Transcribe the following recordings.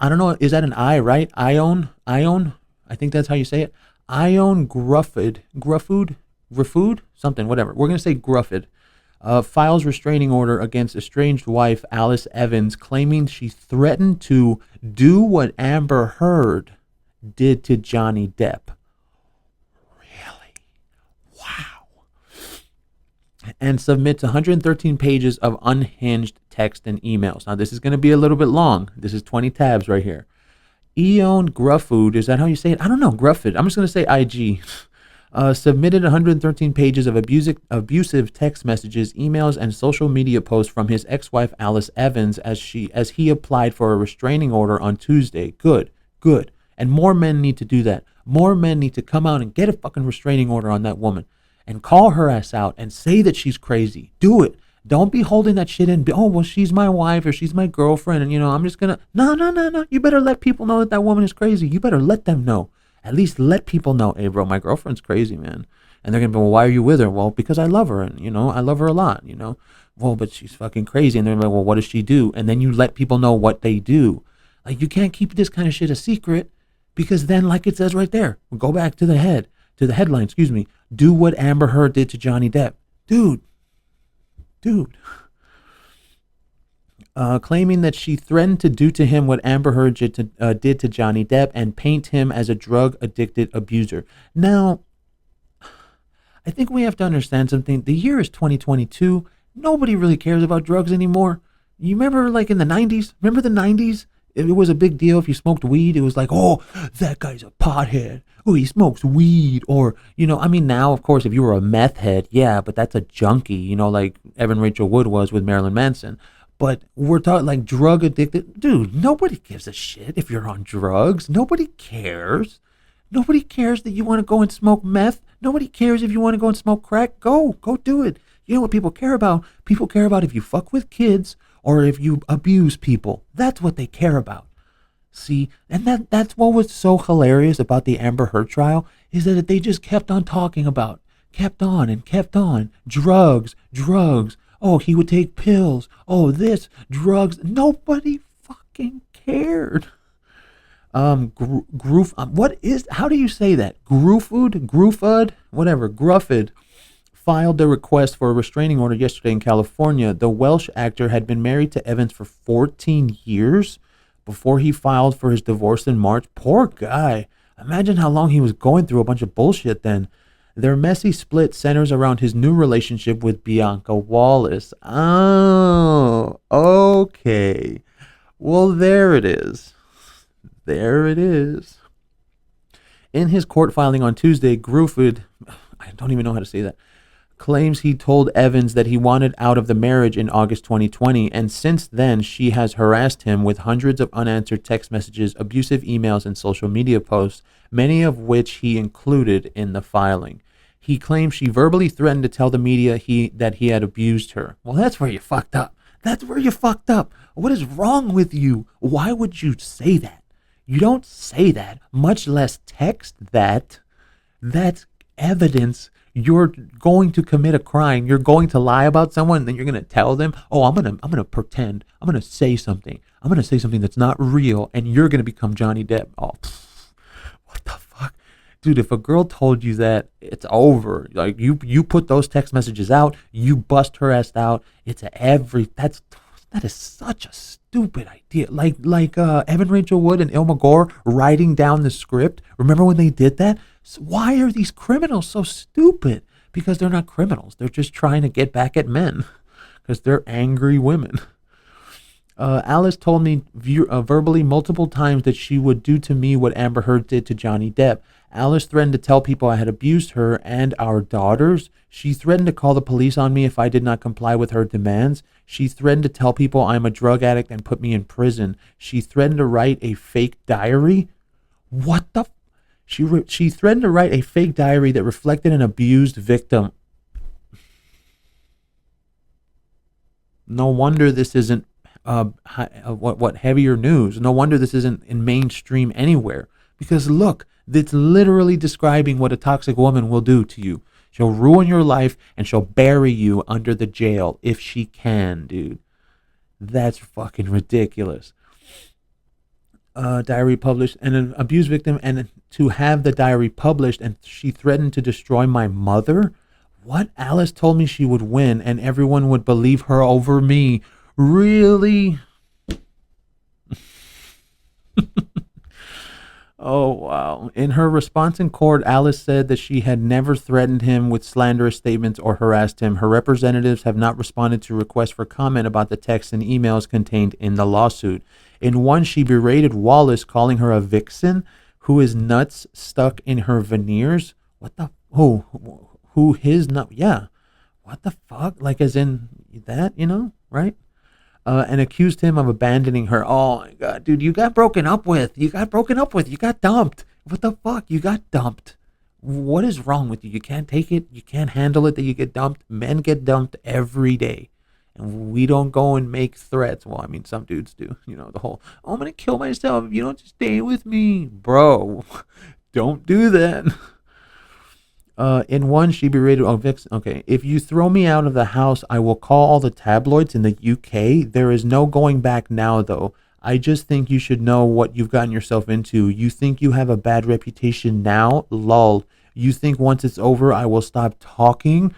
I don't know. Is that an I, right? Ion. I think that's how you say it. Ioan Gruffud, something, whatever. We're going to say Gruffud. Files restraining order against estranged wife Alice Evans, claiming she threatened to do what Amber Heard did to Johnny Depp. Really? Wow. And submits 113 pages of unhinged text and emails. Now, this is going to be a little bit long. This is 20 tabs right here. Ioan Gruffud, is that how you say it? I don't know, Gruffud. I'm just going to say IG. Submitted 113 pages of abusive text messages, emails, and social media posts from his ex-wife Alice Evans as he applied for a restraining order on Tuesday. Good. And more men need to do that. More men need to come out and get a fucking restraining order on that woman and call her ass out and say that she's crazy. Do it. Don't be holding that shit in. Oh, well, she's my wife or she's my girlfriend. And, I'm just going to. No. You better let people know that that woman is crazy. You better let them know. At least let people know, hey, bro, my girlfriend's crazy, man. And they're going to be, well, why are you with her? Well, because I love her. And, I love her a lot, Well, but she's fucking crazy. And they're like, well, what does she do? And then you let people know what they do. Like, you can't keep this kind of shit a secret because then, like it says right there, we'll go back to the headline, do what Amber Heard did to Johnny Depp. Dude. Claiming that she threatened to do to him what Amber Heard did to Johnny Depp and paint him as a drug-addicted abuser. Now, I think we have to understand something. The year is 2022. Nobody really cares about drugs anymore. You remember, like, in the 90s? Remember the 90s? It was a big deal if you smoked weed. It was like, oh, that guy's a pothead. Oh, he smokes weed. Or, now, of course, if you were a meth head, yeah, but that's a junkie, like Evan Rachel Wood was with Marilyn Manson. But we're talking like drug addicted. Dude, nobody gives a shit if you're on drugs. Nobody cares. Nobody cares that you want to go and smoke meth. Nobody cares if you want to go and smoke crack. Go do it. You know what people care about? People care about if you fuck with kids or if you abuse people. That's what they care about. See, and that's what was so hilarious about the Amber Heard trial is that they just kept on talking about, kept on, drugs. Oh, he would take pills. Oh, this, drugs. Nobody fucking cared. How do you say that? Gruffud, whatever, Gruffud filed a request for a restraining order yesterday in California. The Welsh actor had been married to Evans for 14 years before he filed for his divorce in March. Poor guy. Imagine how long he was going through a bunch of bullshit then. Their messy split centers around his new relationship with Bianca Wallace. Oh, okay. Well, there it is. In his court filing on Tuesday, Gruffud, I don't even know how to say that, claims he told Evans that he wanted out of the marriage in August 2020, and since then she has harassed him with hundreds of unanswered text messages, abusive emails, and social media posts, many of which he included in the filing. He claims she verbally threatened to tell the media that he had abused her. Well, that's where you fucked up. What is wrong with you? Why would you say that? You don't say that, much less text that. That's evidence you're going to commit a crime. You're going to lie about someone, and then you're going to tell them, oh, I'm going to pretend. I'm going to say something. I'm going to say something that's not real, and you're going to become Johnny Depp. Oh, what the fuck? Dude, if a girl told you that, it's over. Like, you put those text messages out, you bust her ass out. That is such a stupid idea. Like Evan Rachel Wood and Ilma Gore writing down the script. Remember when they did that? So why are these criminals so stupid? Because they're not criminals. They're just trying to get back at men because they're angry women. Alice told me verbally multiple times that she would do to me what Amber Heard did to Johnny Depp. Alice threatened to tell people I had abused her and our daughters. She threatened to call the police on me if I did not comply with her demands. She threatened to tell people I'm a drug addict and put me in prison. She threatened to write a fake diary. What the? She threatened to write a fake diary that reflected an abused victim. No wonder this isn't what heavier news. No wonder this isn't in mainstream anywhere. Because look, it's literally describing what a toxic woman will do to you. She'll ruin your life and she'll bury you under the jail if she can, dude. That's fucking ridiculous. diary published, and an abuse victim, and to have the diary published, and she threatened to destroy my mother. What? Alice told me she would win and everyone would believe her over me. Really? Oh, wow. In her response in court, Alice said that she had never threatened him with slanderous statements or harassed him. Her representatives have not responded to requests for comment about the texts and emails contained in the lawsuit. In one, she berated Wallace, calling her a vixen who is nuts stuck in her veneers. What the? Who his nut? Yeah. What the fuck? Like, as in that, right? And accused him of abandoning her. Oh my god, dude, you got broken up with. You got broken up with. You got dumped. What the fuck? You got dumped. What is wrong with you? You can't take it. You can't handle it that you get dumped. Men get dumped every day. And we don't go and make threats. Well, I mean, some dudes do. The whole, oh, I'm going to kill myself if you don't just stay with me. Bro, don't do that. In one, she berated. Oh, Vix. Okay, if you throw me out of the house, I will call all the tabloids in the UK. There is no going back now, though. I just think you should know what you've gotten yourself into. You think you have a bad reputation now? Lol. You think once it's over, I will stop talking?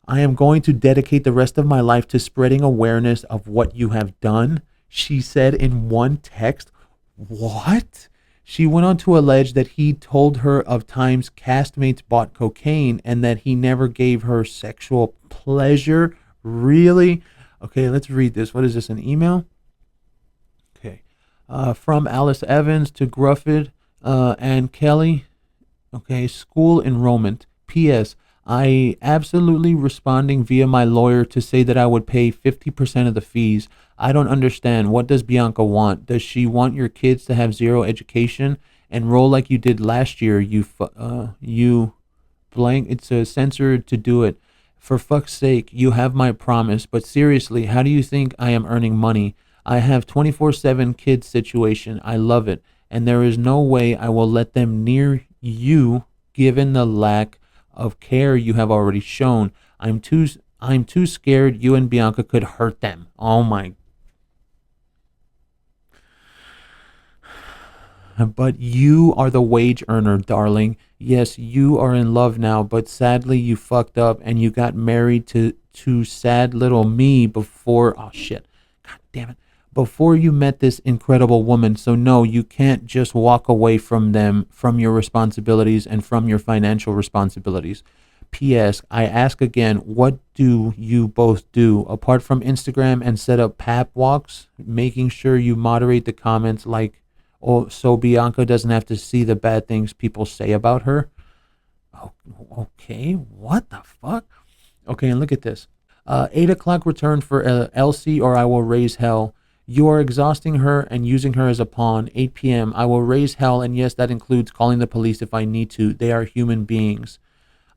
I am going to dedicate the rest of my life to spreading awareness of what you have done, she said in one text. What? She went on to allege that he told her of times castmates bought cocaine and that he never gave her sexual pleasure. Really? Okay, let's read this. What is this, an email? Okay. From Alice Evans to Gruffud and Kelly. Okay, school enrollment. P.S. I absolutely responding via my lawyer to say that I would pay 50% of the fees. I don't understand. What does Bianca want? Does she want your kids to have zero education? Enroll like you did last year. You blank. It's a censored to do it. For fuck's sake, you have my promise. But seriously, how do you think I am earning money? I have 24/7 kids situation. I love it. And there is no way I will let them near you given the lack of care you have already shown. I'm too scared you and Bianca could hurt them. Oh my. But you are the wage earner, darling. Yes, you are in love now, but sadly you fucked up and you got married to sad little me before. Oh shit. God damn it. Before you met this incredible woman. So no, you can't just walk away from them, from your responsibilities and from your financial responsibilities. P.S. I ask again, what do you both do apart from Instagram and set up pap walks, making sure you moderate the comments, like, oh, so Bianca doesn't have to see the bad things people say about her? Oh, okay, what the fuck? Okay, and look at this. 8 o'clock return for Elsie or I will raise hell. You are exhausting her and using her as a pawn. 8 p.m. I will raise hell, and yes, that includes calling the police if I need to. They are human beings.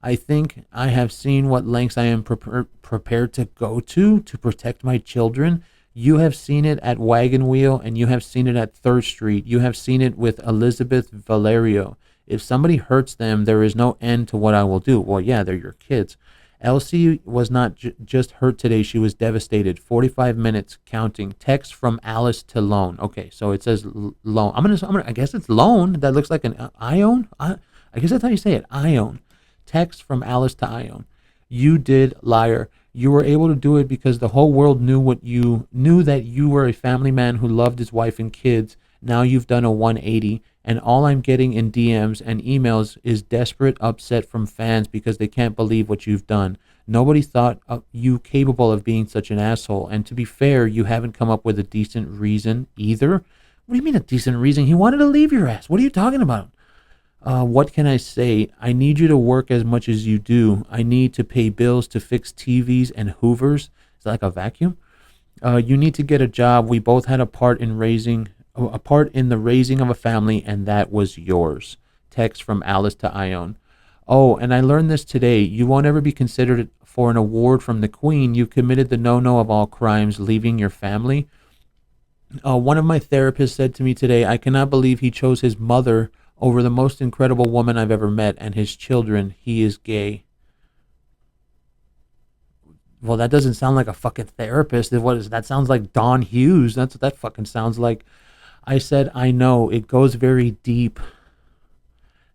I think I have seen what lengths I am prepared to go to protect my children. You have seen it at Wagon Wheel, and you have seen it at 3rd Street. You have seen it with Elizabeth Valerio. If somebody hurts them, there is no end to what I will do. Well, yeah, they're your kids. Elsie was not just hurt today. She was devastated. 45 minutes counting. Text from Alice to Loan. Okay, so it says Loan. I guess it's Loan. That looks like an Ion. I guess that's how you say it. Ion. Text from Alice to Ion. You did, liar. You were able to do it because the whole world knew that you were a family man who loved his wife and kids. Now you've done a 180, and all I'm getting in DMs and emails is desperate upset from fans because they can't believe what you've done. Nobody thought you capable of being such an asshole, and to be fair, you haven't come up with a decent reason either. What do you mean a decent reason? He wanted to leave your ass. What are you talking about? What can I say? I need you to work as much as you do. I need to pay bills, to fix TVs and hoovers. Is that like a vacuum? You need to get a job. We both had a part in the raising of a family, and that was yours. Text from Alice to Ione. Oh, and I learned this today. You won't ever be considered for an award from the Queen. You committed the no-no of all crimes, leaving your family. One of my therapists said to me today, I cannot believe he chose his mother over the most incredible woman I've ever met and his children. He is gay. Well, that doesn't sound like a fucking therapist. What is that? Sounds like Don Hughes. That's what that fucking sounds like. I said, I know, it goes very deep.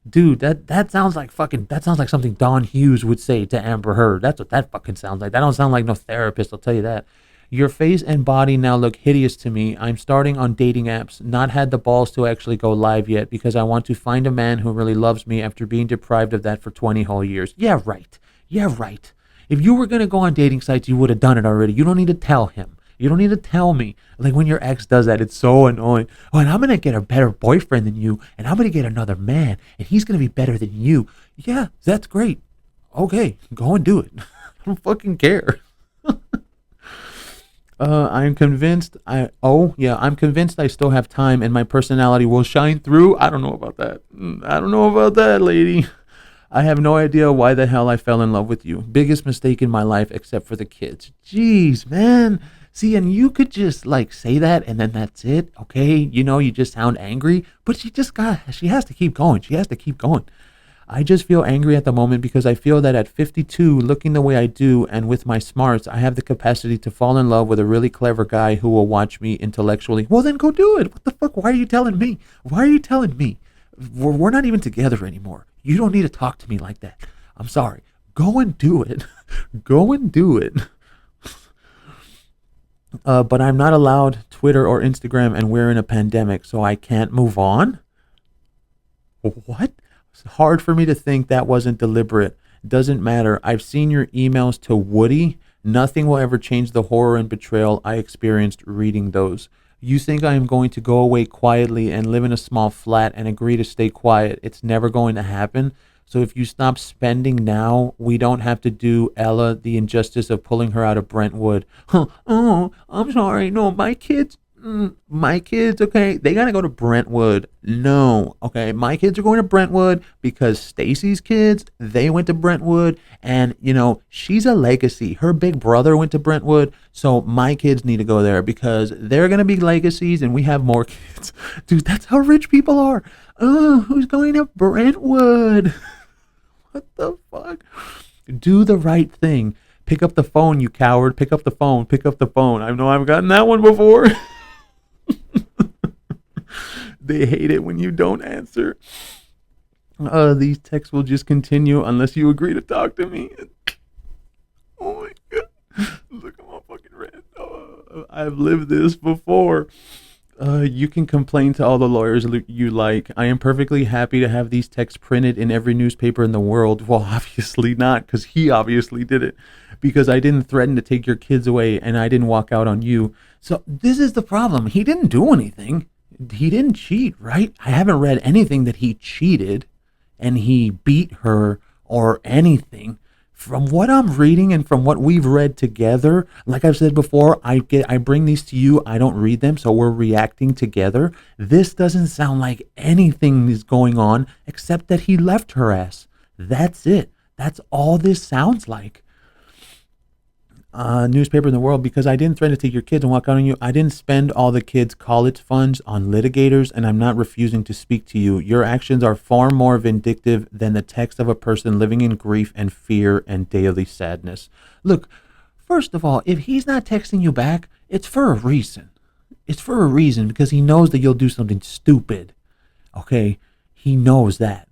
Dude, that sounds like that sounds like something Don Hughes would say to Amber Heard. That's what that fucking sounds like. That don't sound like no therapist, I'll tell you that. Your face and body now look hideous to me. I'm starting on dating apps, not had the balls to actually go live yet because I want to find a man who really loves me after being deprived of that for 20 whole years. Yeah, right. Yeah, right. If you were going to go on dating sites, you would have done it already. You don't need to tell him. You don't need to tell me. Like when your ex does that, it's so annoying. Oh, and I'm going to get a better boyfriend than you, and I'm going to get another man, and he's going to be better than you. Yeah, that's great. Okay, go and do it. I don't fucking care. I'm convinced I'm convinced I still have time and my personality will shine through. I don't know about that. I don't know about that, lady. I have no idea why the hell I fell in love with you. Biggest mistake in my life except for the kids. Jeez, man. See, and you could just like say that and then that's it, okay? You know, you just sound angry, but she has to keep going. She has to keep going. I just feel angry at the moment because I feel that at 52, looking the way I do and with my smarts, I have the capacity to fall in love with a really clever guy who will watch me intellectually. Well, then go do it. What the fuck? Why are you telling me? Why are you telling me? We're not even together anymore. You don't need to talk to me like that. I'm sorry. Go and do it. Go and do it. But I'm not allowed Twitter or Instagram and we're in a pandemic, so I can't move on? What? It's hard for me to think that wasn't deliberate. Doesn't matter. I've seen your emails to Woody. Nothing will ever change the horror and betrayal I experienced reading those. You think I am going to go away quietly and live in a small flat and agree to stay quiet. It's never going to happen. So if you stop spending now, we don't have to do Ella the injustice of pulling her out of Brentwood. Oh, I'm sorry. No, my kids, okay, they gotta go to Brentwood. No, okay, my kids are going to Brentwood because Stacy's kids, they went to Brentwood, and you know she's a legacy. Her big brother went to Brentwood, so my kids need to go there because they're gonna be legacies, and we have more kids. Dude, that's how rich people are. Oh, who's going to Brentwood? What the fuck? Do the right thing. Pick up the phone, you coward. Pick up the phone. Pick up the phone. I know I've gotten that one before. They hate it when you don't answer. These texts will just continue unless you agree to talk to me. Oh my god. Look at my fucking red. I've lived this before. You can complain to all the lawyers you like. I am perfectly happy to have these texts printed in every newspaper in the world. Well, obviously not, because he obviously did it. Because I didn't threaten to take your kids away, and I didn't walk out on you. So this is the problem. He didn't do anything. He didn't cheat, right? I haven't read anything that he cheated and he beat her or anything. From what I'm reading and from what we've read together, like I've said before, I bring these to you, I don't read them, so we're reacting together. This doesn't sound like anything is going on except that he left her ass. That's it. That's all this sounds like. Newspaper in the world, because I didn't threaten to take your kids and walk out on you. I didn't spend all the kids' college funds on litigators, and I'm not refusing to speak to you. Your actions are far more vindictive than the text of a person living in grief and fear and daily sadness. Look, first of all, if he's not texting you back, it's for a reason. It's for a reason because he knows that you'll do something stupid. Okay? He knows that.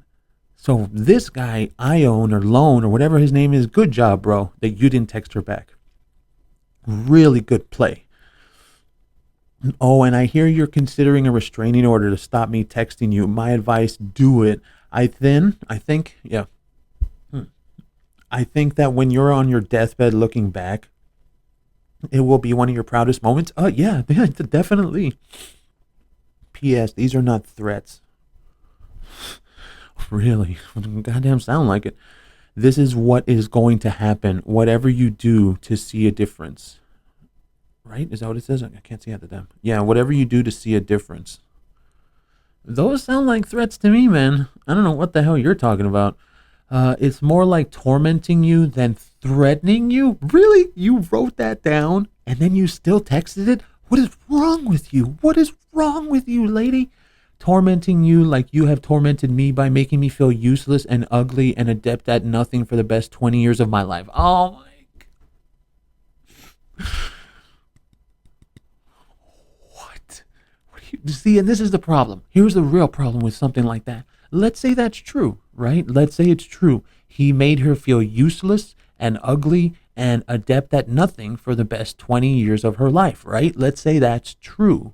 So this guy, Ioan or Lone or whatever his name is, good job, bro, that you didn't text her back. Really good play. Oh, and I hear you're considering a restraining order to stop me texting you. My advice, do it. I think that when you're on your deathbed looking back, it will be one of your proudest moments. Yeah, definitely. P.S. These are not threats. Really? Goddamn sound like it. This is what is going to happen, whatever you do to see a difference. Right? Is that what it says? I can't see at the damn. Yeah, whatever you do to see a difference. Those sound like threats to me, man. I don't know what the hell you're talking about. It's more like tormenting you than threatening you. Really? You wrote that down and then you still texted it? What is wrong with you? What is wrong with you, lady? Tormenting you like you have tormented me by making me feel useless and ugly and adept at nothing for the best 20 years of my life. Oh my God. What? See, and this is the problem. Here's the real problem with something like that. Let's say that's true, right? Let's say it's true. He made her feel useless and ugly and adept at nothing for the best 20 years of her life, right? Let's say that's true.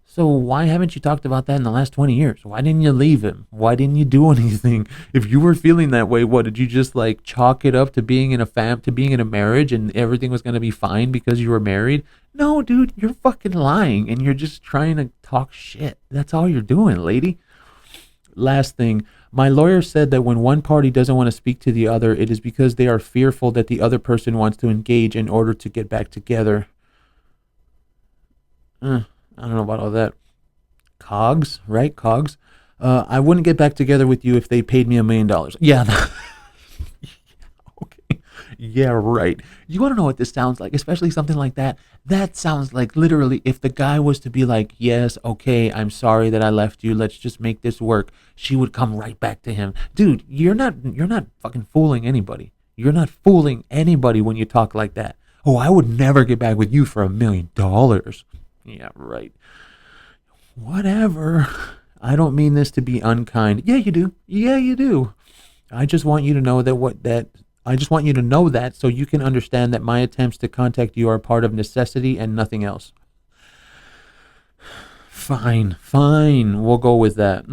So why haven't you talked about that in the last 20 years? Why didn't you leave him? Why didn't you do anything? If you were feeling that way, what did you just like chalk it up to being in a marriage and everything was going to be fine because you were married? No, dude, you're fucking lying and you're just trying to talk shit. That's all you're doing, lady. Last thing, my lawyer said that when one party doesn't want to speak to the other, it is because they are fearful that the other person wants to engage in order to get back together. I don't know about all that. Cogs, right? Cogs. I wouldn't get back together with you if they paid me $1 million. Yeah. Okay. Yeah, right. You want to know what this sounds like, especially something like that? That sounds like literally if the guy was to be like, yes, okay, I'm sorry that I left you. Let's just make this work. She would come right back to him. Dude, you're not fucking fooling anybody. You're not fooling anybody when you talk like that. Oh, I would never get back with you for $1 million. Yeah, right. Whatever. I don't mean this to be unkind. Yeah, you do. Yeah, you do. I just want you to know I just want you to know that so you can understand that my attempts to contact you are part of necessity and nothing else. Fine. We'll go with that.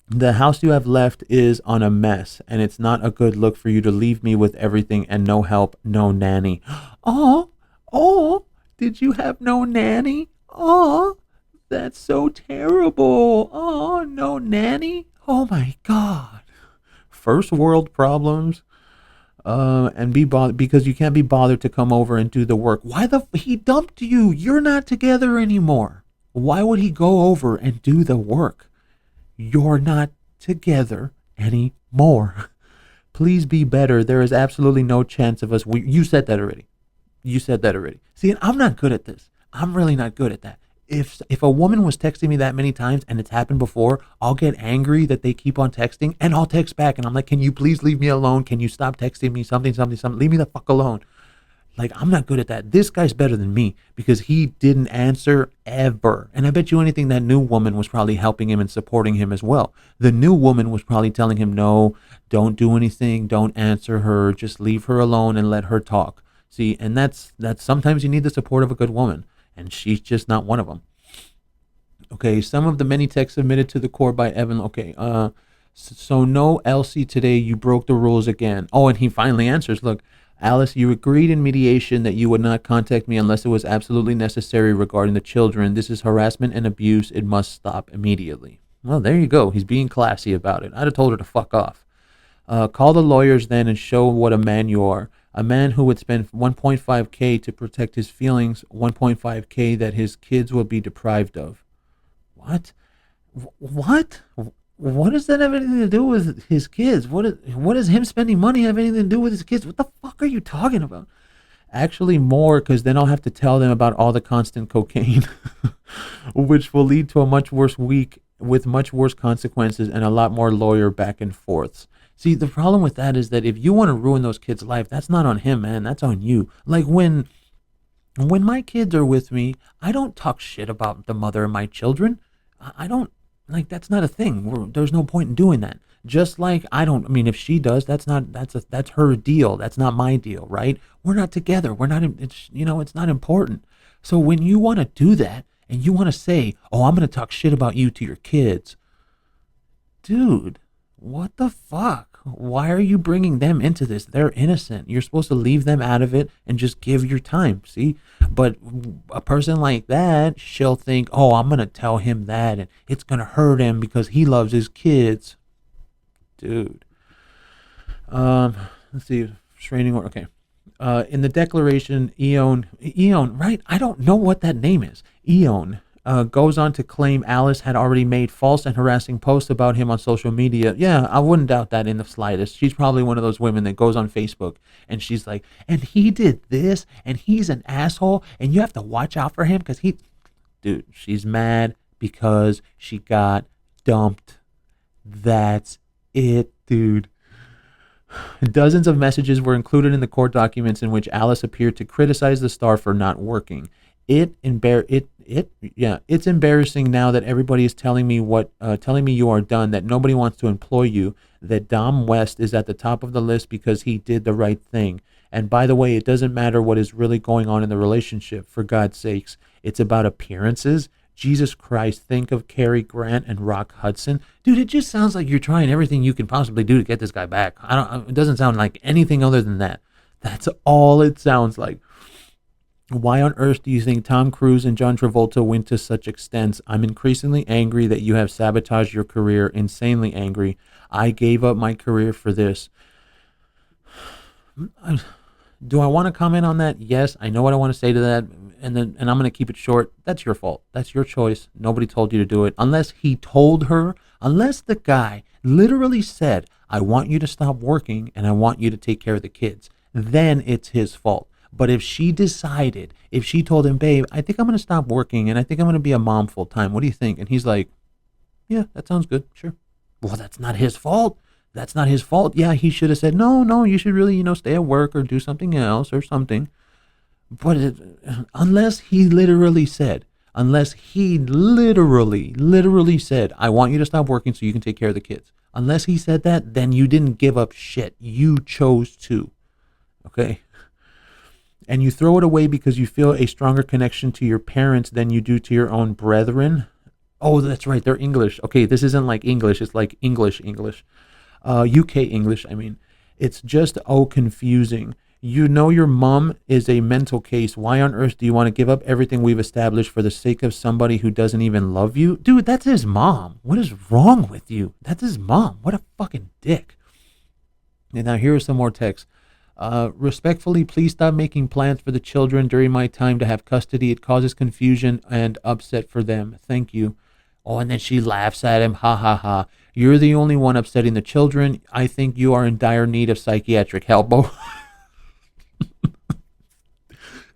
The house you have left is on a mess, and it's not a good look for you to leave me with everything and no help, no nanny. Oh, did you have no nanny? Oh, that's so terrible. Oh, no nanny? Oh my God. First world problems. And be bothered because you can't be bothered to come over and do the work. He dumped you. You're not together anymore. Why would he go over and do the work? You're not together anymore. Please be better. There is absolutely no chance of us. You said that already. See, and I'm not good at this. I'm really not good at that. If a woman was texting me that many times and it's happened before, I'll get angry that they keep on texting and I'll text back and I'm like, can you please leave me alone? Can you stop texting me something? Leave me the fuck alone. Like, I'm not good at that. This guy's better than me because he didn't answer ever. And I bet you anything that new woman was probably helping him and supporting him as well. The new woman was probably telling him, no, don't do anything. Don't answer her. Just leave her alone and let her talk. See, and that's sometimes you need the support of a good woman. And she's just not one of them. Okay, some of the many texts submitted to the court by Evan. Okay, so no Elsie today, you broke the rules again. Oh, and he finally answers, look, Alice, you agreed in mediation that you would not contact me unless it was absolutely necessary regarding the children. This is harassment and abuse. It must stop immediately. Well, there you go. He's being classy about it. I'd have told her to fuck off. Call the lawyers then and show what a man you are. A man who would spend $1.5K to protect his feelings, $1.5K that his kids will be deprived of. What? What does that have anything to do with his kids? What does him spending money have anything to do with his kids? What the fuck are you talking about? Actually more, because then I'll have to tell them about all the constant cocaine, which will lead to a much worse week with much worse consequences and a lot more lawyer back and forths. See, the problem with that is that if you want to ruin those kids' life, that's not on him, man. That's on you. Like when my kids are with me, I don't talk shit about the mother of my children. I don't, like, that's not a thing. There's no point in doing that. Just like if she does, that's her deal. That's not my deal, right? We're not together. It's not important. So when you want to do that and you want to say, oh, I'm going to talk shit about you to your kids, dude, what the fuck? Why are you bringing them into this? They're innocent. You're supposed to leave them out of it and just give your time, see? But a person like that, she'll think, oh, I'm going to tell him that and it's going to hurt him because he loves his kids. Dude. Let's see. Restraining order. Okay. In the declaration, Ioan, right? I don't know what that name is. Ioan. Goes on to claim Alice had already made false and harassing posts about him on social media. Yeah, I wouldn't doubt that in the slightest. She's probably one of those women that goes on Facebook and she's like, and he did this and he's an asshole and you have to watch out for him because dude, she's mad because she got dumped. That's it, dude. Dozens of messages were included in the court documents in which Alice appeared to criticize the star for not working. It's embarrassing now that everybody is telling me you are done, that nobody wants to employ you, that Dom West is at the top of the list because he did the right thing. And by the way, it doesn't matter what is really going on in the relationship, for God's sakes. It's about appearances. Jesus Christ, think of Cary Grant and Rock Hudson. Dude, it just sounds like you're trying everything you can possibly do to get this guy back. It doesn't sound like anything other than that. That's all it sounds like. Why on earth do you think Tom Cruise and John Travolta went to such extents? I'm increasingly angry that you have sabotaged your career, insanely angry. I gave up my career for this. Do I want to comment on that? Yes, I know what I want to say to that, and I'm going to keep it short. That's your fault. That's your choice. Nobody told you to do it. Unless he told her, unless the guy literally said, I want you to stop working and I want you to take care of the kids, then it's his fault. But if she told him, babe, I think I'm going to stop working and I think I'm going to be a mom full time. What do you think? And he's like, yeah, that sounds good. Sure. Well, that's not his fault. That's not his fault. Yeah, he should have said, no, you should really, stay at work or do something else or something. But unless he literally said, I want you to stop working so you can take care of the kids. Unless he said that, then you didn't give up shit. You chose to. Okay? And you throw it away because you feel a stronger connection to your parents than you do to your own brethren. Oh, that's right. They're English. Okay, this isn't like English. It's like English. UK English, I mean. It's just, confusing. You know your mom is a mental case. Why on earth do you want to give up everything we've established for the sake of somebody who doesn't even love you? Dude, that's his mom. What is wrong with you? That's his mom. What a fucking dick. And now here are some more texts. Respectfully, please stop making plans for the children during my time to have custody. It causes confusion and upset for them. Thank you. Oh, and then she laughs at him. Ha ha ha. You're the only one upsetting the children. I think you are in dire need of psychiatric help. Oh.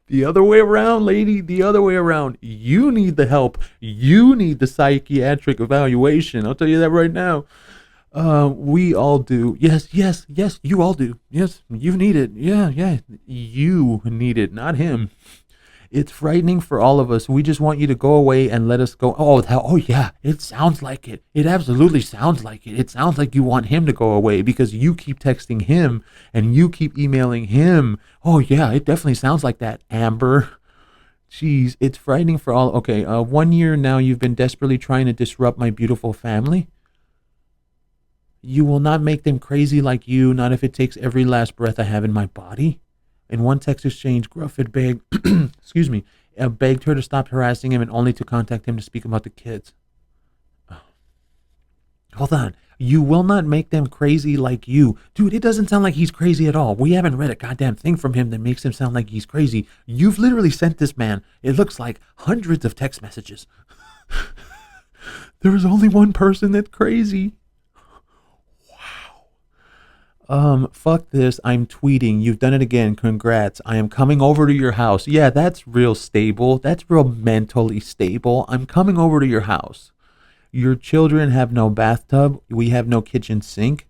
The other way around, lady. The other way around. You need the help. You need the psychiatric evaluation. I'll tell you that right now. We all do. Yes, you all do. Yes, you need it. Yeah, you need it, not him. It's frightening for all of us. We just want you to go away and let us go. Oh yeah, it sounds like it. It absolutely sounds like it. It sounds like you want him to go away because you keep texting him and you keep emailing him. Oh yeah, it definitely sounds like that, Amber. Jeez, it's frightening for all. Okay, 1 year now you've been desperately trying to disrupt my beautiful family. You will not make them crazy like you, not if it takes every last breath I have in my body. In one text exchange, Gruffud begged her to stop harassing him and only to contact him to speak about the kids. Oh. Hold on. You will not make them crazy like you. Dude, it doesn't sound like he's crazy at all. We haven't read a goddamn thing from him that makes him sound like he's crazy. You've literally sent this man, it looks like, hundreds of text messages. There is only one person that's crazy. Fuck this. I'm tweeting. You've done it again. Congrats. I am coming over to your house. Yeah, that's real stable. That's real mentally stable. I'm coming over to your house. Your children have no bathtub. We have no kitchen sink.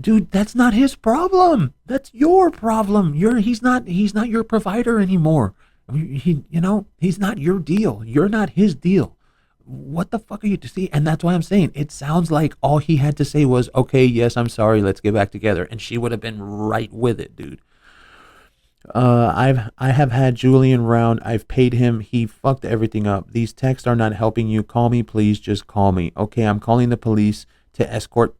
Dude, that's not his problem. That's your problem. He's not your provider anymore. He's not your deal. You're not his deal. What the fuck are you to see? And that's why I'm saying it sounds like all he had to say was, okay, yes, I'm sorry, let's get back together. And she would have been right with it, dude. I have had Julian round. I've paid him. He fucked everything up. These texts are not helping you. Call me, please. Just call me. Okay, I'm calling the police to escort.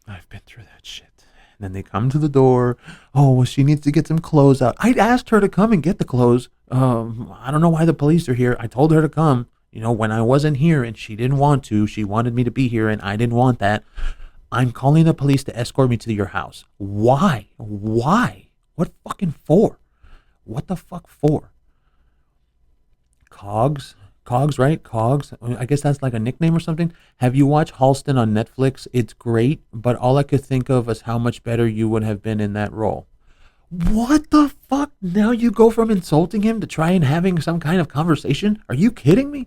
I've been through that shit. And then they come to the door. Oh, well, she needs to get some clothes out. I asked her to come and get the clothes. I don't know why the police are here. I told her to come, when I wasn't here and she didn't want to. She wanted me to be here and I didn't want that. I'm calling the police to escort me to your house. Why? What fucking for? What the fuck for? Cogs, right? Cogs. I guess that's like a nickname or something. Have you watched Halston on Netflix? It's great, but all I could think of is how much better you would have been in that role. What the fuck? Now you go from insulting him to trying having some kind of conversation? Are you kidding me?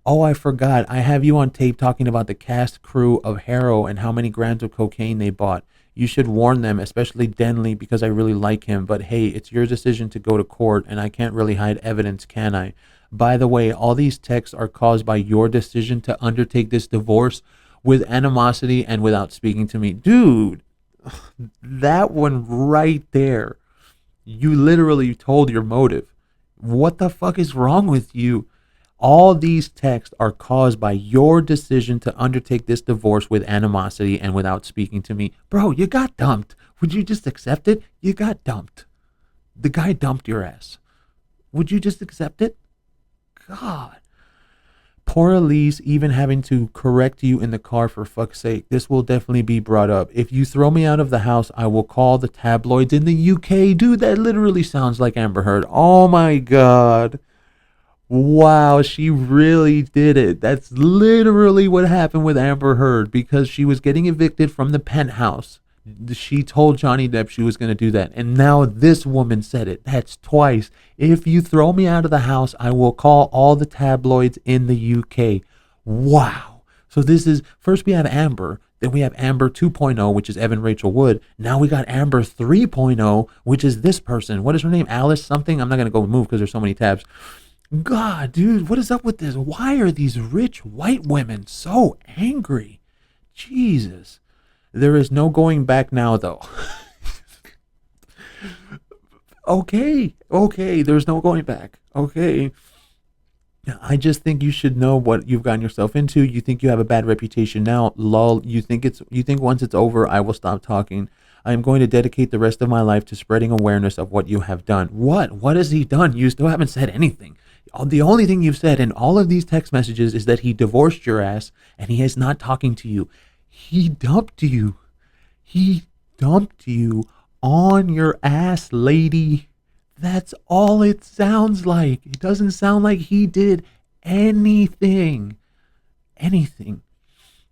Oh, I forgot. I have you on tape talking about the cast crew of Harrow and how many grams of cocaine they bought. You should warn them, especially Denley, because I really like him. But hey, it's your decision to go to court, and I can't really hide evidence, can I? By the way, all these texts are caused by your decision to undertake this divorce with animosity and without speaking to me. Dude, that one right there. You literally told your motive. What the fuck is wrong with you? All these texts are caused by your decision to undertake this divorce with animosity and without speaking to me. Bro, you got dumped. Would you just accept it? You got dumped. The guy dumped your ass. Would you just accept it? God. Poor Elise, even having to correct you in the car, for fuck's sake. This will definitely be brought up. If you throw me out of the house, I will call the tabloids in the UK. Dude, that literally sounds like Amber Heard. Oh my God. Wow, she really did it. That's literally what happened with Amber Heard, because she was getting evicted from the penthouse. She told Johnny Depp she was going to do that. And now this woman said it. That's twice. If you throw me out of the house, I will call all the tabloids in the UK. Wow. So this is, first we have Amber, then we have Amber 2.0, which is Evan Rachel Wood. Now we got Amber 3.0, which is this person. What is her name? Alice something? I'm not going to go move because there's so many tabs. God, dude, what is up with this? Why are these rich white women so angry? Jesus. There is no going back now, though. Okay, there's no going back. Okay. I just think you should know what you've gotten yourself into. You think you have a bad reputation now. Lol, you think once it's over, I will stop talking. I am going to dedicate the rest of my life to spreading awareness of what you have done. What has he done? You still haven't said anything. The only thing you've said in all of these text messages is that he divorced your ass and he is not talking to you. He dumped you. He dumped you on your ass, lady. That's all it sounds like. It doesn't sound like he did anything. Anything.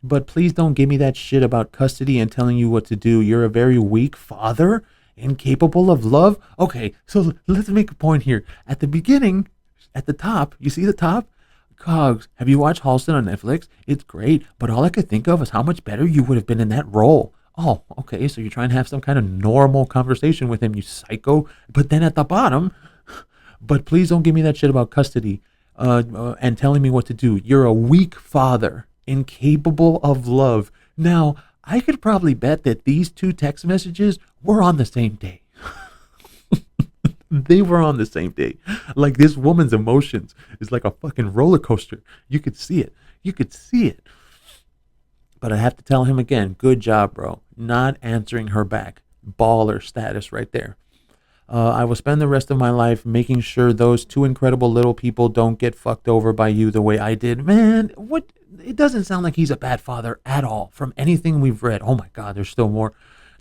But please don't give me that shit about custody and telling you what to do. You're a very weak father, incapable of love. Okay, so let's make a point here. At the beginning, at the top, you see the top? Cogs, have you watched Halston on Netflix? It's great, but all I could think of is how much better you would have been in that role. Oh, okay, so you're trying to have some kind of normal conversation with him, you psycho. But then at the bottom, but please don't give me that shit about custody and telling me what to do. You're a weak father, incapable of love. Now, I could probably bet that these two text messages were on the same day. They were on the same day. Like, this woman's emotions is like a fucking roller coaster. You could see it. You could see it. But I have to tell him again, good job, bro. Not answering her back. Baller status right there. I will spend the rest of my life making sure those two incredible little people don't get fucked over by you the way I did. Man, what? It doesn't sound like he's a bad father at all from anything we've read. Oh my God, there's still more.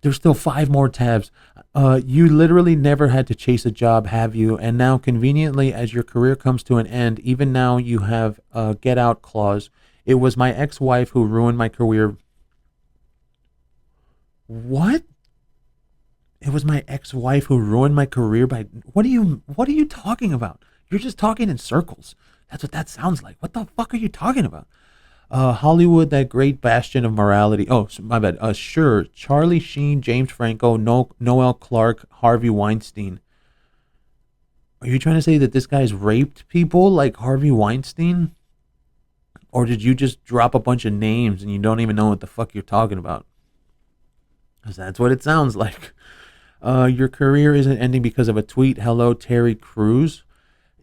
There's still 5 more tabs. You literally never had to chase a job, have you? And now, conveniently, as your career comes to an end, even now you have a get out clause. It was my ex-wife who ruined my career. What? It was my ex-wife who ruined my career by... What are you talking about? You're just talking in circles. That's what that sounds like. What the fuck are you talking about? Hollywood, that great bastion of morality. Oh, my bad. Sure. Charlie Sheen, James Franco, Noel Clark, Harvey Weinstein. Are you trying to say that this guy's raped people like Harvey Weinstein? Or did you just drop a bunch of names and you don't even know what the fuck you're talking about? Because that's what it sounds like. Your career isn't ending because of a tweet. Hello, Terry Crews.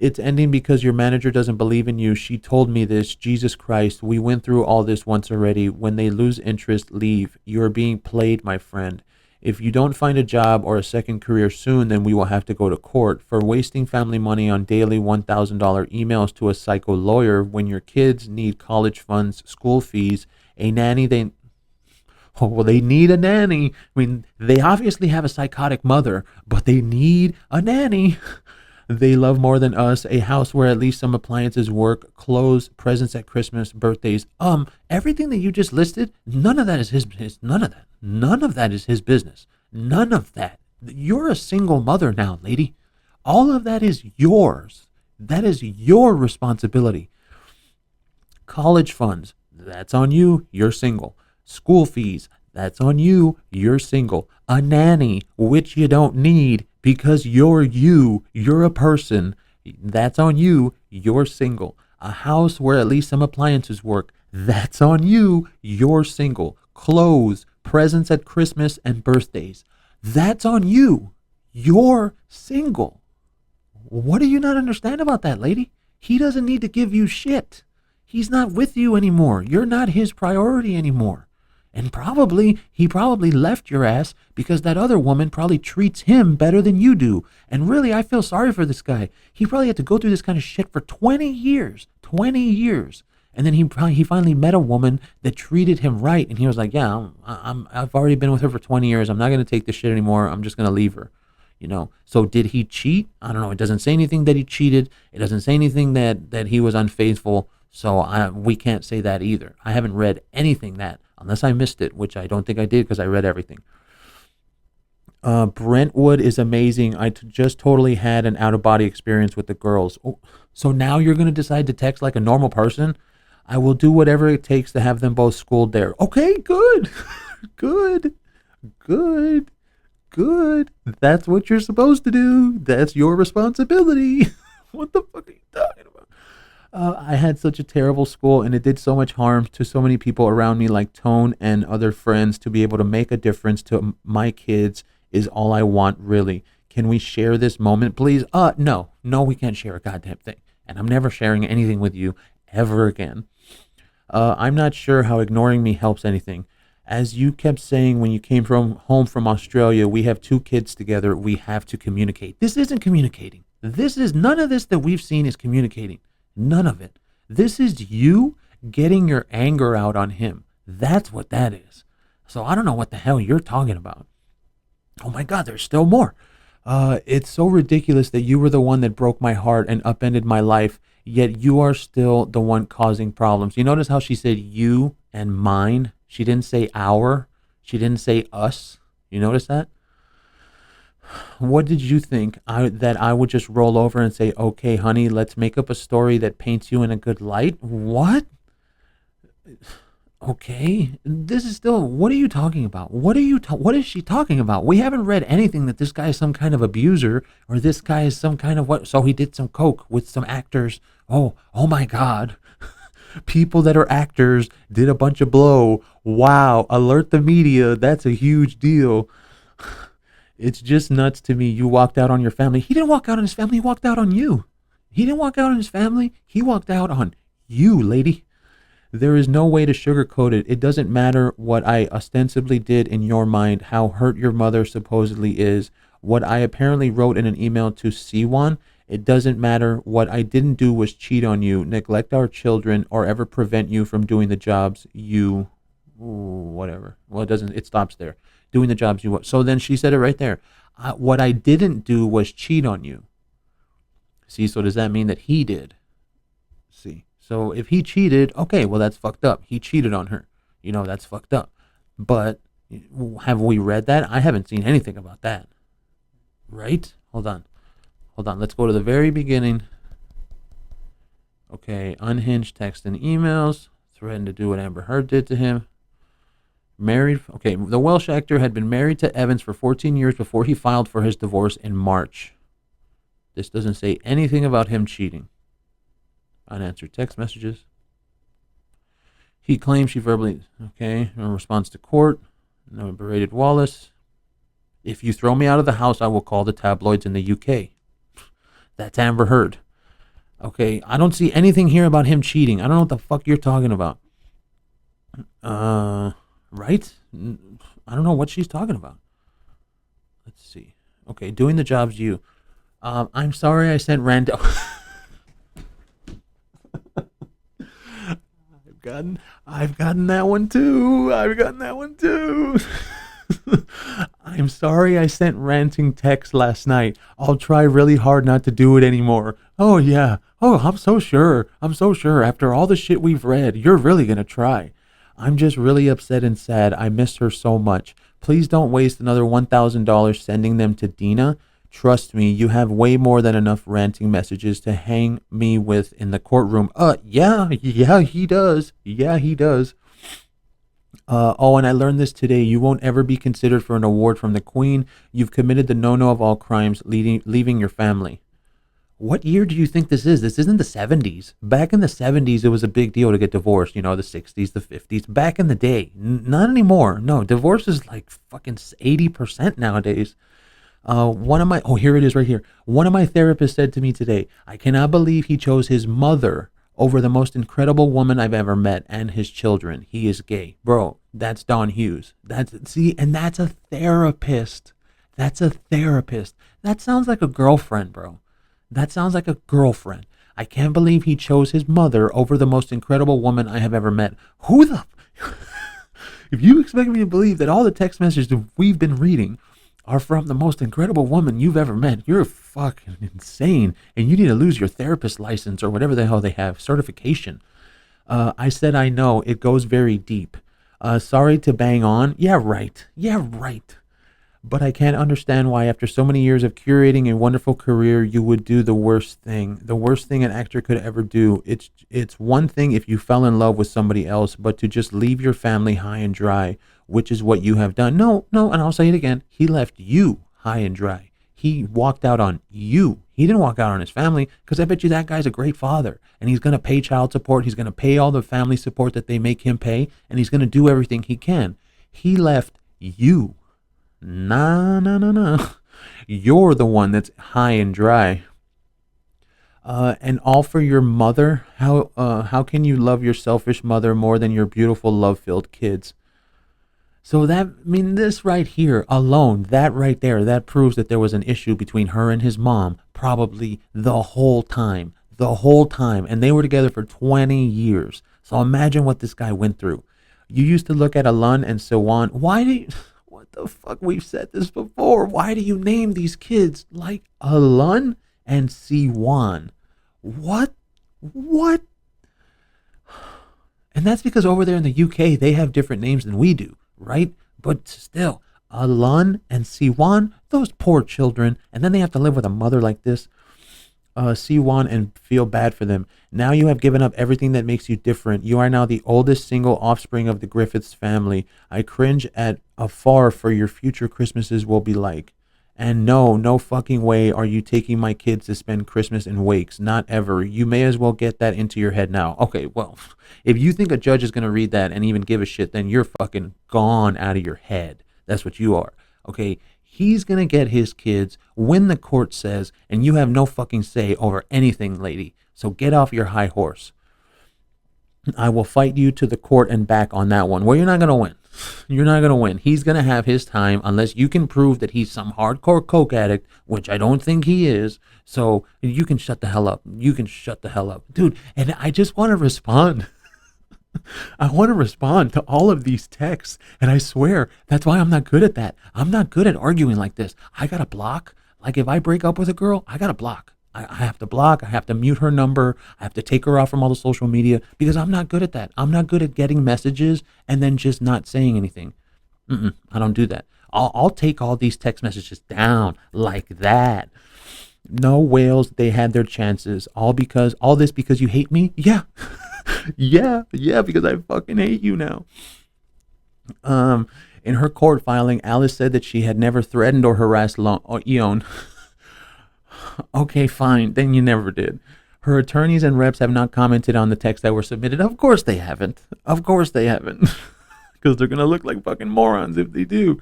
It's ending because your manager doesn't believe in you. She told me this. Jesus Christ, we went through all this once already. When they lose interest, leave. You're being played, my friend. If you don't find a job or a second career soon, then we will have to go to court for wasting family money on daily $1,000 emails to a psycho lawyer when your kids need college funds, school fees, a nanny. They need a nanny. I mean, they obviously have a psychotic mother, but they need a nanny. They love more than us, a house where at least some appliances work, clothes, presents at Christmas, birthdays. Everything that you just listed, none of that is his none of that. None of that is his business. None of that. You're a single mother now, lady. All of that is yours. That is your responsibility. College funds, that's on you. You're single. School fees, That's on you. You're single. A nanny, which you don't need because you're you. You're a person. That's on you. You're single. A house where at least some appliances work. That's on you. You're single. Clothes, presents at Christmas and birthdays. That's on you. You're single. What do you not understand about that, lady? He doesn't need to give you shit. He's not with you anymore. You're not his priority anymore. And he probably left your ass because that other woman probably treats him better than you do. And really, I feel sorry for this guy. He probably had to go through this kind of shit for 20 years. 20 years. And then he finally met a woman that treated him right. And he was like, yeah, I've already been with her for 20 years. I'm not going to take this shit anymore. I'm just going to leave her. So did he cheat? I don't know. It doesn't say anything that he cheated. It doesn't say anything that he was unfaithful. So we can't say that either. I haven't read anything that, unless I missed it, which I don't think I did because I read everything. Brentwood is amazing. I just totally had an out-of-body experience with the girls. Oh, so now you're going to decide to text like a normal person? I will do whatever it takes to have them both schooled there. Okay, good. Good. That's what you're supposed to do. That's your responsibility. What the fuck are you talking about? I had such a terrible school, and it did so much harm to so many people around me, like Tone and other friends. To be able to make a difference to my kids is all I want, really. Can we share this moment, please? No, we can't share a goddamn thing. And I'm never sharing anything with you ever again. I'm not sure how ignoring me helps anything. As you kept saying when you came home from Australia, we have 2 kids together. We have to communicate. This isn't communicating. None of this that we've seen is communicating. None of it. This is you getting your anger out on him. That's what that is. So I don't know what the hell you're talking about. Oh my God, there's still more. It's so ridiculous that you were the one that broke my heart and upended my life, yet you are still the one causing problems. You notice how she said you and mine? She didn't say our. She didn't say us. You notice that? What did you think? That I would just roll over and say, okay, honey, let's make up a story that paints you in a good light? What? Okay, this is still, what are you talking about? What is she talking about? We haven't read anything that this guy is some kind of abuser or this guy is some kind of what? So he did some coke with some actors. Oh my God. People that are actors did a bunch of blow. Wow, alert the media. That's a huge deal. It's just nuts to me. You walked out on your family. He didn't walk out on his family. He walked out on you. He didn't walk out on his family. He walked out on you, lady. There is no way to sugarcoat it. It doesn't matter what I ostensibly did in your mind, how hurt your mother supposedly is, what I apparently wrote in an email to Siwan. It doesn't matter. What I didn't do was cheat on you, neglect our children, or ever prevent you from doing the jobs you, whatever. Well, it stops there. Doing the jobs you want. So then she said it right there. What I didn't do was cheat on you. See, so does that mean that he did? See, so if he cheated, okay, well, that's fucked up. He cheated on her. That's fucked up. But have we read that? I haven't seen anything about that. Right? Hold on. Let's go to the very beginning. Okay, unhinged text and emails. Threatened to do what Amber Heard did to him. Married. Okay, the Welsh actor had been married to Evans for 14 years before he filed for his divorce in March. This doesn't say anything about him cheating. Unanswered text messages. He claims she verbally, in response to court, no, berated Wallace. If you throw me out of the house, I will call the tabloids in the UK. That's Amber Heard. Okay, I don't see anything here about him cheating. I don't know what the fuck you're talking about. Right? I don't know what she's talking about. Let's see. Okay, doing the jobs you. I'm sorry I sent random. I've gotten that one too. I'm sorry I sent ranting text last night. I'll try really hard not to do it anymore. Oh yeah. Oh, I'm so sure. After all the shit we've read, you're really gonna try. I'm just really upset and sad. I miss her so much. Please don't waste another $1,000 sending them to Dina. Trust me, you have way more than enough ranting messages to hang me with in the courtroom. Yeah, he does. Oh, and I learned this today. You won't ever be considered for an award from the Queen. You've committed the no-no of all crimes, leaving your family. What year do you think this is? This isn't the 70s. Back in the 70s, it was a big deal to get divorced. You know, the 60s, the 50s. Back in the day. Not anymore. No, divorce is like fucking 80% nowadays. Here it is right here. One of my therapists said to me today, I cannot believe he chose his mother over the most incredible woman I've ever met and his children. He is gay. Bro, that's Don Hughes. And that's a therapist. That's a therapist. That sounds like a girlfriend, bro. That sounds like a girlfriend. I can't believe he chose his mother over the most incredible woman I have ever met. Who the... If you expect me to believe that all the text messages that we've been reading are from the most incredible woman you've ever met, you're fucking insane. And you need to lose your therapist license or whatever the hell they have, certification. I said I know. It goes very deep. Sorry to bang on. Yeah, right. Yeah, right. But I can't understand why, after so many years of curating a wonderful career, you would do the worst thing. The worst thing an actor could ever do. It's one thing if you fell in love with somebody else, but to just leave your family high and dry, which is what you have done. No, and I'll say it again. He left you high and dry. He walked out on you. He didn't walk out on his family, because I bet you that guy's a great father. And he's going to pay child support. He's going to pay all the family support that they make him pay. And he's going to do everything he can. He left you. Nah. You're the one that's high and dry. And all for your mother. How can you love your selfish mother more than your beautiful, love-filled kids? So this right here alone, that right there, that proves that there was an issue between her and his mom, probably the whole time, and they were together for 20 years. So imagine what this guy went through. You used to look at Ioan and Sioan. What the fuck? We've said this before. Why do you name these kids like Ioan and Sioan? What? And that's because over there in the UK, they have different names than we do, right? But still, Ioan and Sioan, those poor children, and then they have to live with a mother like this. Sioan, and feel bad for them. Now you have given up everything that makes you different. You are now the oldest single offspring of the Griffiths family. I cringe at afar for your future Christmases will be like. And no fucking way are you taking my kids to spend Christmas in wakes. Not ever. You may as well get that into your head now. Okay, well, if you think a judge is going to read that and even give a shit, then you're fucking gone out of your head. That's what you are. Okay, he's going to get his kids when the court says, and you have no fucking say over anything, lady. So get off your high horse. I will fight you to the court and back on that one. Well, you're not going to win. You're not going to win. He's going to have his time unless you can prove that he's some hardcore coke addict, which I don't think he is. So you can shut the hell up. Dude, and I just want to respond. I want to respond to all of these texts, and I swear that's why I'm not good at that. I'm not good at arguing like this. I got to block. Like if I break up with a girl, I got to block. I have to block. I have to mute her number. I have to take her off from all the social media because I'm not good at that. I'm not good at getting messages and then just not saying anything. I don't do that. I'll take all these text messages down like that. No, whales, they had their chances. All this because you hate me? Yeah. yeah, because I fucking hate you now. In her court filing, Alice said that she had never threatened or harassed Ioan. Okay, fine. Then you never did. Her attorneys and reps have not commented on the texts that were submitted. Of course they haven't. Because they're going to look like fucking morons if they do.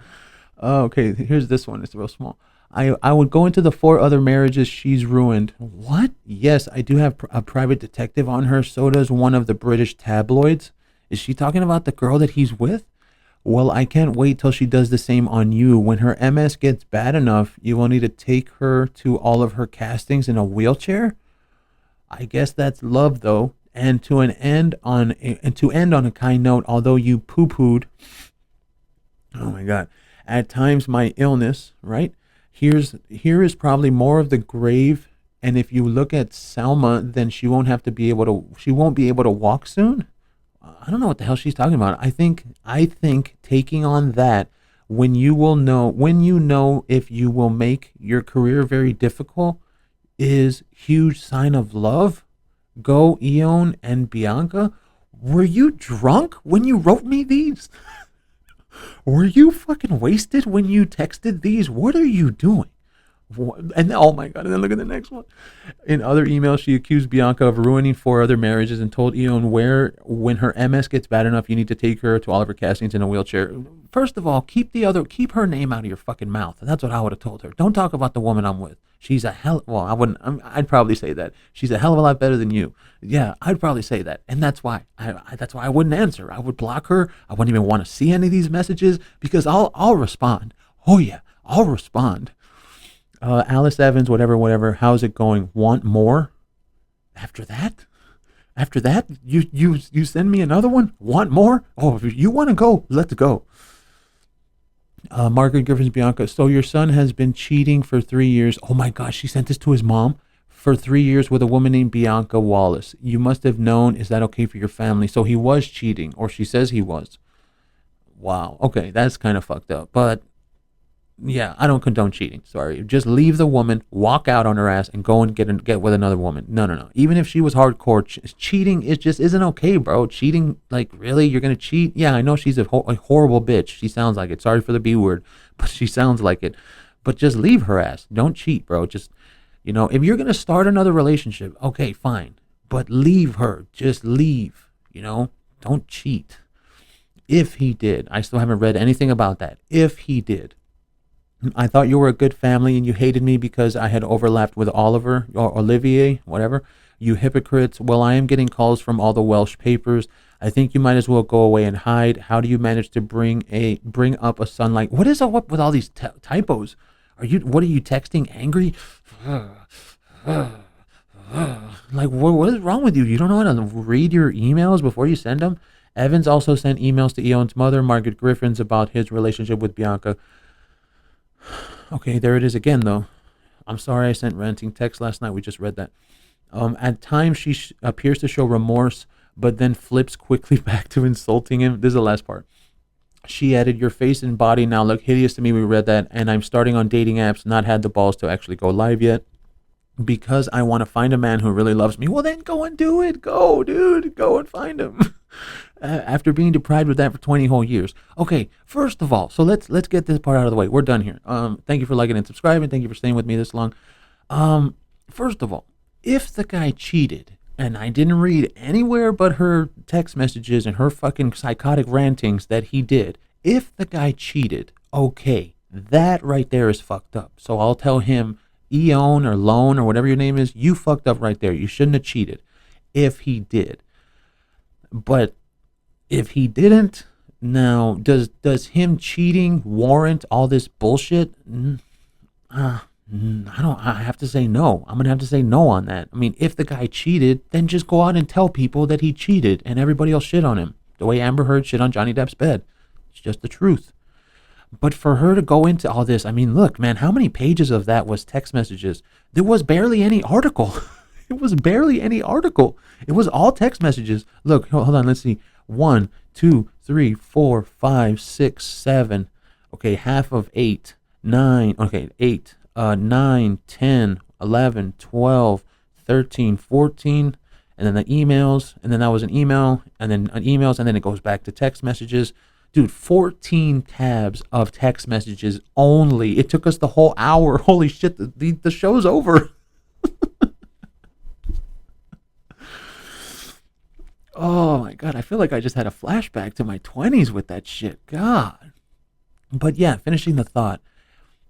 Okay, here's this one. It's real small. I would go into the 4 other marriages she's ruined. What? Yes, I do have a private detective on her. So does one of the British tabloids. Is she talking about the girl that he's with? Well, I can't wait till she does the same on you. When her MS gets bad enough, you will need to take her to all of her castings in a wheelchair? I guess that's love, though. And to end on a kind note, although you poo-pooed, oh my God, at times my illness, right? Here is probably more of the grave. And if you look at Selma, then she won't be able to walk soon. I don't know what the hell she's talking about. I think taking on that when you know if you will make your career very difficult is huge sign of love. Go Ioan and Bianca. Were you drunk when you wrote me these? Were you fucking wasted when you texted these? What are you doing? And oh my god! And then look at the next one. In other emails, she accused Bianca of ruining 4 other marriages and told Ioan when her MS gets bad enough, you need to take her to all of her castings in a wheelchair. First of all, keep her name out of your fucking mouth. That's what I would have told her. Don't talk about the woman I'm with. She's a hell. Well, I wouldn't. I'd probably say that she's a hell of a lot better than you. Yeah, I'd probably say that, and that's why. That's why I wouldn't answer. I would block her. I wouldn't even want to see any of these messages because I'll respond. Oh yeah, I'll respond. Alice Evans, whatever. How's it going? Want more? After that, you send me another one. Want more? Oh, if you want to go, let's go. Margaret Griffin's Bianca. So your son has been cheating for 3 years. Oh my gosh, she sent this to his mom. For 3 years with a woman named Bianca Wallace. You must have known. Is that okay for your family? So he was cheating, or she says he was. Wow. Okay, that's kind of fucked up. But yeah, I don't condone cheating. Sorry. Just leave the woman, walk out on her ass, and go and get with another woman. No. Even if she was hardcore, cheating is just isn't okay, bro. Cheating, like, really? You're going to cheat? Yeah, I know she's a horrible bitch. She sounds like it. Sorry for the B word, but she sounds like it. But just leave her ass. Don't cheat, bro. Just, if you're going to start another relationship, okay, fine. But leave her. Just leave, Don't cheat. If he did, I still haven't read anything about that. If he did, I thought you were a good family and you hated me because I had overlapped with Oliver or Olivier, whatever. You hypocrites. Well, I am getting calls from all the Welsh papers. I think you might as well go away and hide. How do you manage to bring up a son like, what is up with all these typos? What are you texting angry? Like, what is wrong with you? You don't know how to read your emails before you send them? Evans also sent emails to Ioan's mother, Margaret Griffins, about his relationship with Bianca. Okay, there it is again, though. I'm sorry I sent ranting text last night. We just read that. At times, she appears to show remorse, but then flips quickly back to insulting him. This is the last part. She added, your face and body now look hideous to me. We read that. And I'm starting on dating apps, not had the balls to actually go live yet. Because I want to find a man who really loves me. Well, then go and do it. Go, dude. Go and find him. After being deprived of that for 20 whole years. Okay, first of all, so let's get this part out of the way. We're done here. Thank you for liking and subscribing. Thank you for staying with me this long. First of all, if the guy cheated, and I didn't read anywhere but her text messages and her fucking psychotic rantings that he did, if the guy cheated, okay, that right there is fucked up. So I'll tell him, Ioan or Loan or whatever your name is, you fucked up right there. You shouldn't have cheated if he did. But if he didn't, now does him cheating warrant all this bullshit? I have to say no. I'm gonna have to say no on that. I mean, if the guy cheated, then just go out and tell people that he cheated, and everybody else shit on him. The way Amber Heard shit on Johnny Depp's bed. It's just the truth. But for her to go into all this, I mean, look, man, how many pages of that was text messages? There was barely any article. It was barely any article. It was all text messages. Look, hold on, let's see. 1, 2, 3, 4, 5, 6, 7. Okay, half of 8, 9. Okay, 8, 9, 10, 11, 12, 13, 14. And then the emails, and then that was an email, and then emails, and then it goes back to text messages. Dude, 14 tabs of text messages only. It took us the whole hour. Holy shit, the show's over. Oh my God, I feel like I just had a flashback to my 20s with that shit. God. But yeah, finishing the thought.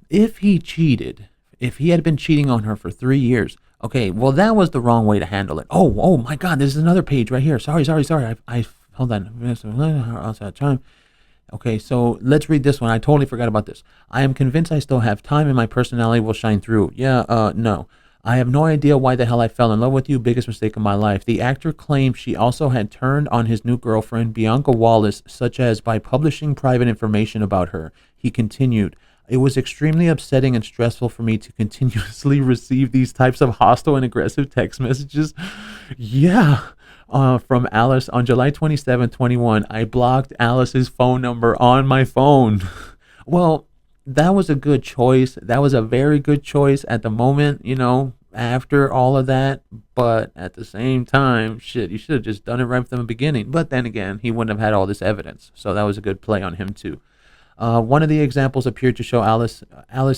If he cheated, if he had been cheating on her for 3 years, okay, well, that was the wrong way to handle it. Oh my God, this is another page right here. Sorry. I hold on. Outside time. Okay, so let's read this one. I totally forgot about this. I am convinced I still have time and my personality will shine through. No. I have no idea why the hell I fell in love with you. Biggest mistake of my life. The actor claimed she also had turned on his new girlfriend, Bianca Wallace, such as by publishing private information about her. He continued, it was extremely upsetting and stressful for me to continuously receive these types of hostile and aggressive text messages. Yeah. From Alice on July 27, 21. I blocked Alice's phone number on my phone. Well, that was a good choice. That was a very good choice at the moment, after all of that, but at the same time, shit, you should have just done it right from the beginning. But then again, he wouldn't have had all this evidence, so that was a good play on him too. One of the examples appeared to show Alice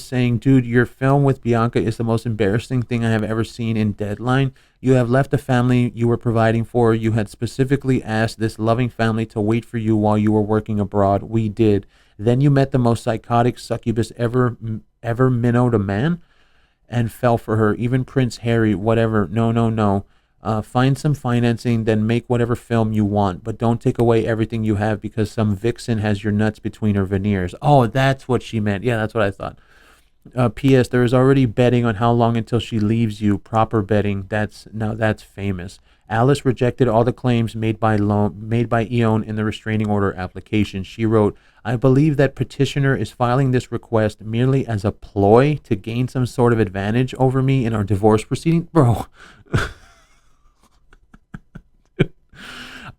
saying, "Dude, your film with Bianca is the most embarrassing thing I have ever seen in Deadline. You have left the family you were providing for. You had specifically asked this loving family to wait for you while you were working abroad. We did. Then you met the most psychotic succubus ever minnowed a man and fell for her. Even Prince Harry, whatever. No, no, no. Find some financing, then make whatever film you want, but don't take away everything you have because some vixen has your nuts between her veneers." Oh, that's what she meant. Yeah, that's what I thought. P.S. There is already betting on how long until she leaves you. Proper betting. That's famous. Alice rejected all the claims made by Ioan in the restraining order application. She wrote, "I believe that petitioner is filing this request merely as a ploy to gain some sort of advantage over me in our divorce proceeding." Bro,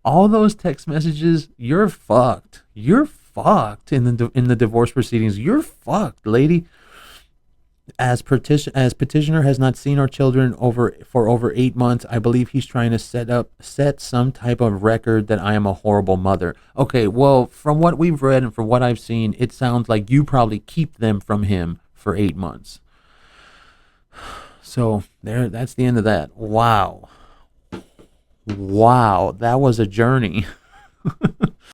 all those text messages, you're fucked. You're fucked in the divorce proceedings. You're fucked, lady. As petitioner has not seen our children for over 8 months, I believe he's trying to set some type of record that I am a horrible mother. Okay, well, from what we've read and from what I've seen, it sounds like you probably keep them from him for 8 months. So that's the end of that. Wow, that was a journey.